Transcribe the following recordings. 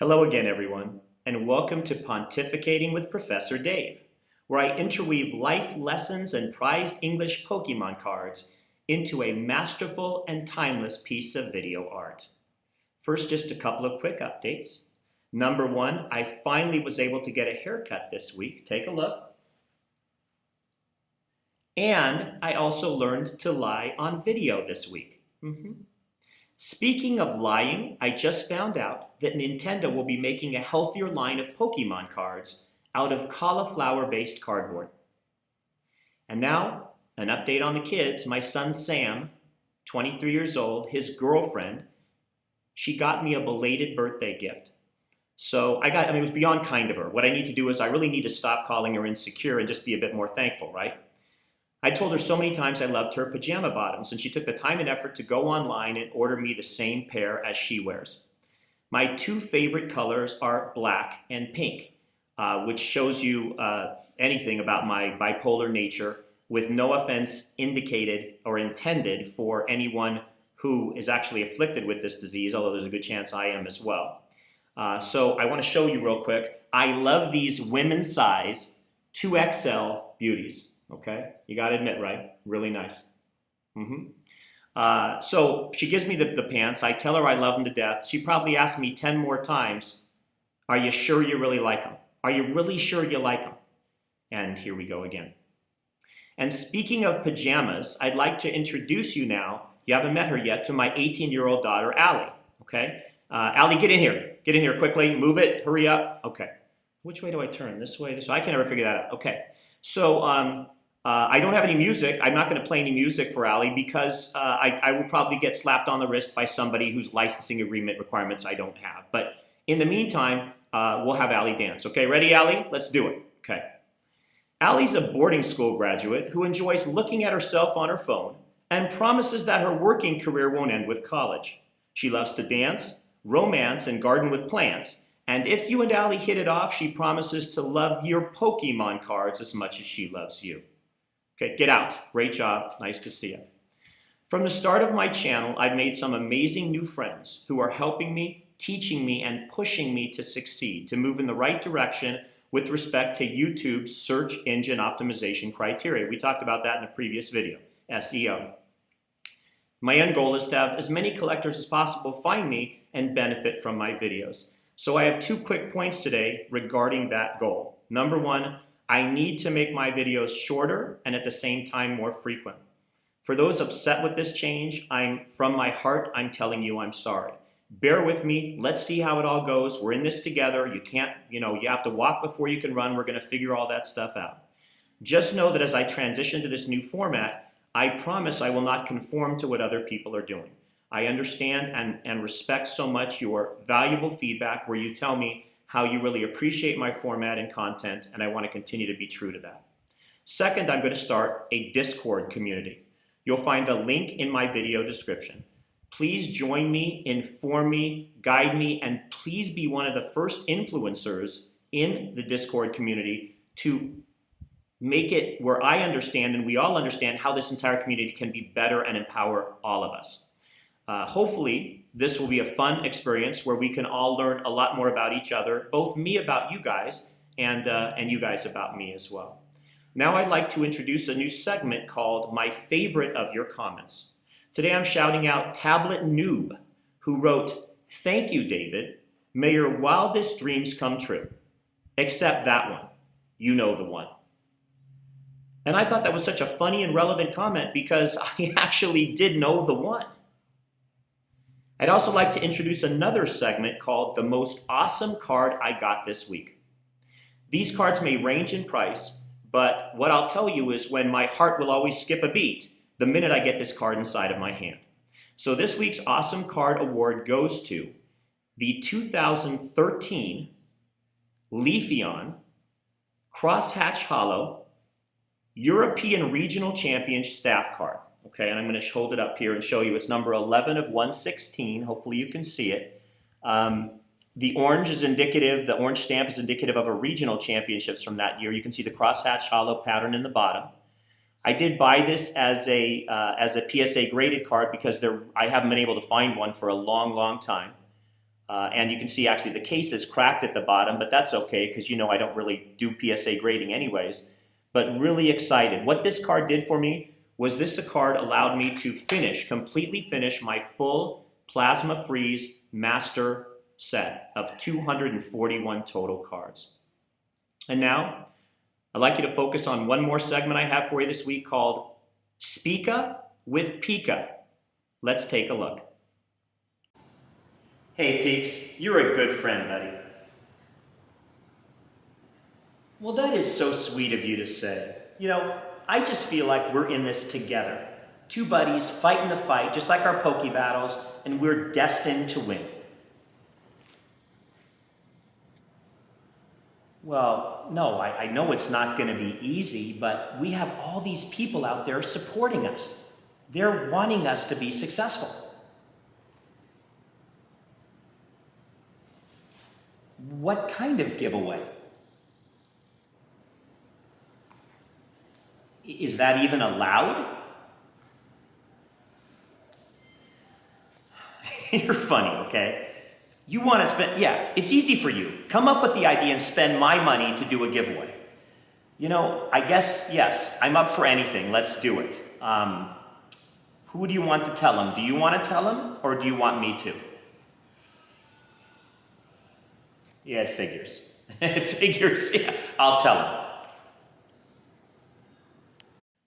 Hello again, everyone, and welcome to Pontificating with Professor Dave, where I interweave life lessons and prized English Pokemon cards into a masterful and timeless piece of video art. First, just a couple of quick updates. Number one, I finally was able to get a haircut this week. Take a look. And I also learned to lie on video this week. Speaking of lying, I just found out that Nintendo will be making a healthier line of Pokemon cards out of cauliflower-based cardboard. And now, an update on the kids. My son Sam, 23 years old, his girlfriend, she got me a belated birthday gift. So it was beyond kind of her. What I need to do is I really need to stop calling her insecure and just be a bit more thankful, right? I told her so many times I loved her pajama bottoms, and she took the time and effort to go online and order me the same pair as she wears. My two favorite colors are black and pink, which shows you anything about my bipolar nature, with no offense indicated or intended for anyone who is actually afflicted with this disease, although there's a good chance I am as well. So I want to show you real quick. I love these women's size 2XL beauties. Okay, you got to admit, right? Really nice. So she gives me the pants. I tell her I love them to death. She probably asks me 10 more times, are you sure you really like them? Are you really sure you like them? And here we go again. And speaking of pajamas, I'd like to introduce you now, you haven't met her yet, to my 18-year-old daughter, Allie. Okay? Allie, get in here. Get in here quickly. Move it. Hurry up. Okay. Which way do I turn? This way? This way? I can never figure that out. Okay. So, I don't have any music. I'm not going to play any music for Allie because I will probably get slapped on the wrist by somebody whose licensing agreement requirements I don't have. But in the meantime, we'll have Allie dance. Okay, ready, Allie? Let's do it. Okay. Allie's a boarding school graduate who enjoys looking at herself on her phone and promises that her working career won't end with college. She loves to dance, romance, and garden with plants. And if you and Allie hit it off, she promises to love your Pokemon cards as much as she loves you. Okay, get out. Great job. Nice to see you. From the start of my channel, I've made some amazing new friends who are helping me, teaching me, and pushing me to succeed, to move in the right direction with respect to YouTube's search engine optimization criteria. We talked about that in a previous video, SEO. My end goal is to have as many collectors as possible find me and benefit from my videos. So I have 2 quick points today regarding that goal. Number one, I need to make my videos shorter and at the same time more frequent. For those upset with this change, from my heart, I'm telling you I'm sorry. Bear with me. Let's see how it all goes. We're in this together. You can't, you have to walk before you can run. We're going to figure all that stuff out. Just know that as I transition to this new format, I promise I will not conform to what other people are doing. I understand and respect so much your valuable feedback where you tell me how you really appreciate my format and content, and I want to continue to be true to that. Second, I'm going to start a Discord community. You'll find the link in my video description. Please join me, inform me, guide me, and please be one of the first influencers in the Discord community to make it where I understand and we all understand how this entire community can be better and empower all of us. Hopefully, this will be a fun experience where we can all learn a lot more about each other, both me about you guys and you guys about me as well. Now I'd like to introduce a new segment called My Favorite of Your Comments. Today I'm shouting out Tablet Noob, who wrote, "Thank you, David. May your wildest dreams come true. Except that one. You know the one." And I thought that was such a funny and relevant comment because I actually did know the one. I'd also like to introduce another segment called The Most Awesome Card I Got This Week. These cards may range in price, but what I'll tell you is when my heart will always skip a beat the minute I get this card inside of my hand. So this week's Awesome Card Award goes to the 2013 Leafeon Crosshatch Hollow European Regional Champion Staff Card. Okay, and I'm going to hold it up here and show you. It's number 11 of 116. Hopefully you can see it. The orange is indicative, the orange stamp is indicative of a regional championships from that year. You can see the crosshatch hollow pattern in the bottom. I did buy this as a PSA graded card because I haven't been able to find one for a long, long time. And you can see actually the case is cracked at the bottom, but that's okay because you know I don't really do PSA grading anyways. But really excited. What this card did for me was this card allowed me to completely finish my full Plasma Freeze Master set of 241 total cards. And now, I'd like you to focus on one more segment I have for you this week called Speaka with Pika. Let's take a look. Hey Peaks, you're a good friend, buddy. Well, that is so sweet of you to say. You know, I just feel like we're in this together. Two buddies fighting the fight, just like our Poke battles, and we're destined to win. Well, no, I know it's not going to be easy, but we have all these people out there supporting us. They're wanting us to be successful. What kind of giveaway? Is that even allowed? You're funny, okay? You want to spend, yeah, it's easy for you. Come up with the idea and spend my money to do a giveaway. You know, I guess, yes, I'm up for anything. Let's do it. Who do you want to tell them? Do you want to tell them or do you want me to? Yeah, it figures. It figures, yeah, I'll tell them.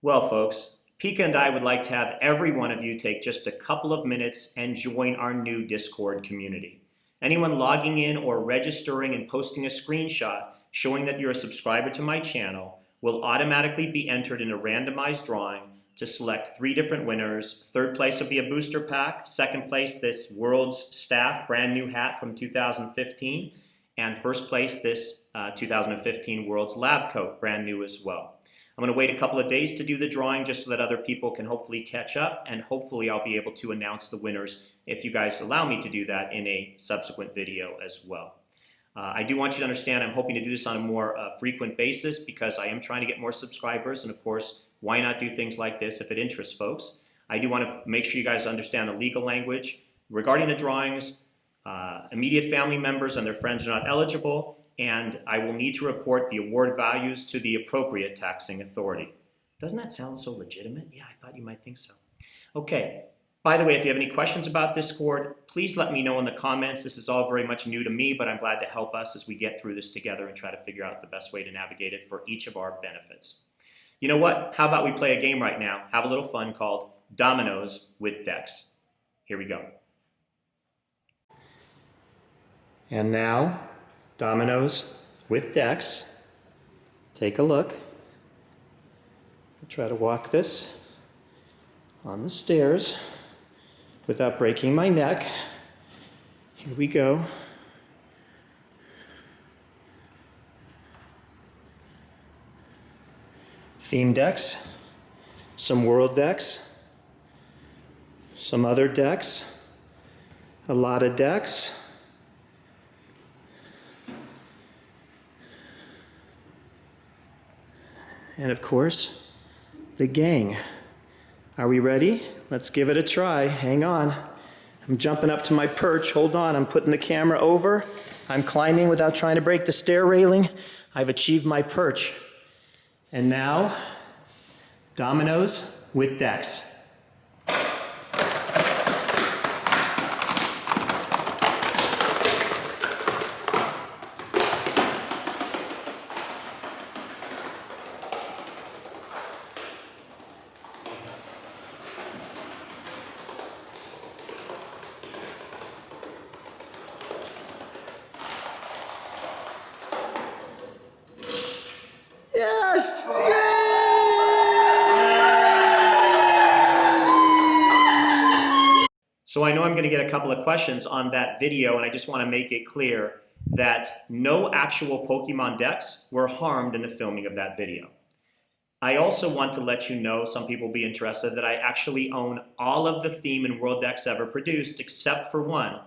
Well, folks, Pika and I would like to have every one of you take just a couple of minutes and join our new Discord community. Anyone logging in or registering and posting a screenshot showing that you're a subscriber to my channel will automatically be entered in a randomized drawing to select 3 different winners. Third place will be a booster pack. Second place, this World's Staff brand new hat from 2015. And first place, this 2015 World's Lab Coat, brand new as well. I'm going to wait a couple of days to do the drawing just so that other people can hopefully catch up, and hopefully I'll be able to announce the winners if you guys allow me to do that in a subsequent video as well. I do want you to understand I'm hoping to do this on a more frequent basis because I am trying to get more subscribers, and of course, why not do things like this if it interests folks? I do want to make sure you guys understand the legal language. Regarding the drawings, immediate family members and their friends are not eligible, and I will need to report the award values to the appropriate taxing authority. Doesn't that sound so legitimate? Yeah, I thought you might think so. Okay, by the way, if you have any questions about Discord, please let me know in the comments. This is all very much new to me, but I'm glad to help us as we get through this together and try to figure out the best way to navigate it for each of our benefits. You know what? How about we play a game right now, have a little fun called Dominos with Decks. Here we go. And now, Dominos with Decks. Take a look. I'll try to walk this on the stairs without breaking my neck. Here we go. Theme decks, some world decks, some other decks, a lot of decks. And of course, the gang. Are we ready? Let's give it a try. Hang on. I'm jumping up to my perch. Hold on. I'm putting the camera over. I'm climbing without trying to break the stair railing. I've achieved my perch. And now, Dominos with Decks. Yes! So I know I'm going to get a couple of questions on that video, and I just want to make it clear that no actual Pokemon decks were harmed in the filming of that video. I also want to let you know, some people will be interested, that I actually own all of the theme and world decks ever produced except for one.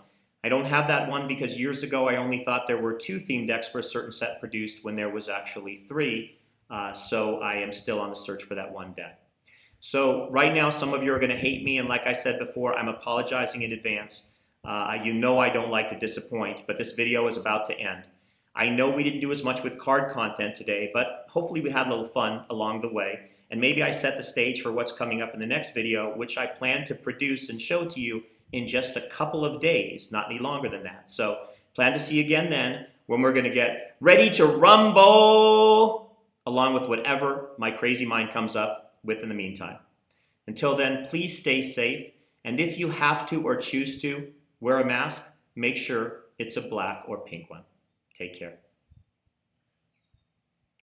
I don't have that one because years ago I only thought there were 2 theme decks for a certain set produced when there was actually 3. So I am still on the search for that one deck. So right now some of you are going to hate me, and like I said before, I'm apologizing in advance. You know I don't like to disappoint, but this video is about to end. I know we didn't do as much with card content today, but hopefully we had a little fun along the way. And maybe I set the stage for what's coming up in the next video, which I plan to produce and show to you in just a couple of days, not any longer than that. So plan to see you again then, when we're going to get ready to rumble, along with whatever my crazy mind comes up with in the meantime. Until then, please stay safe. And if you have to or choose to wear a mask, make sure it's a black or pink one. Take care.